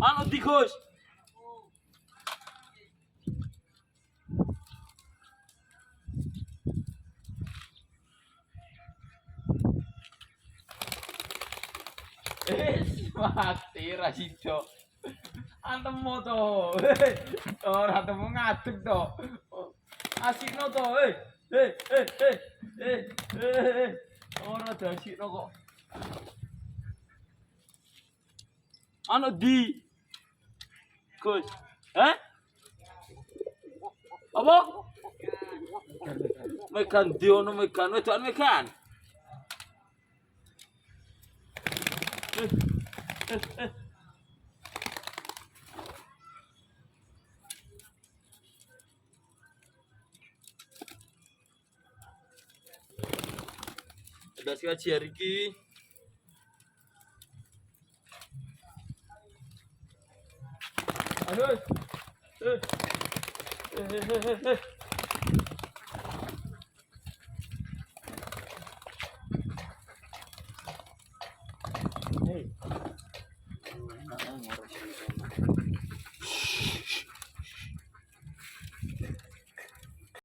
Anu tikus. Mati rasido. Antemu to. Ora temu ngadeg to. Asikno to, Ora dasikno kok. Anu di Gus. Hah? Apa? Megan di ono megan, wedokan megan. Udah sih hari ini. Aduh. Hey.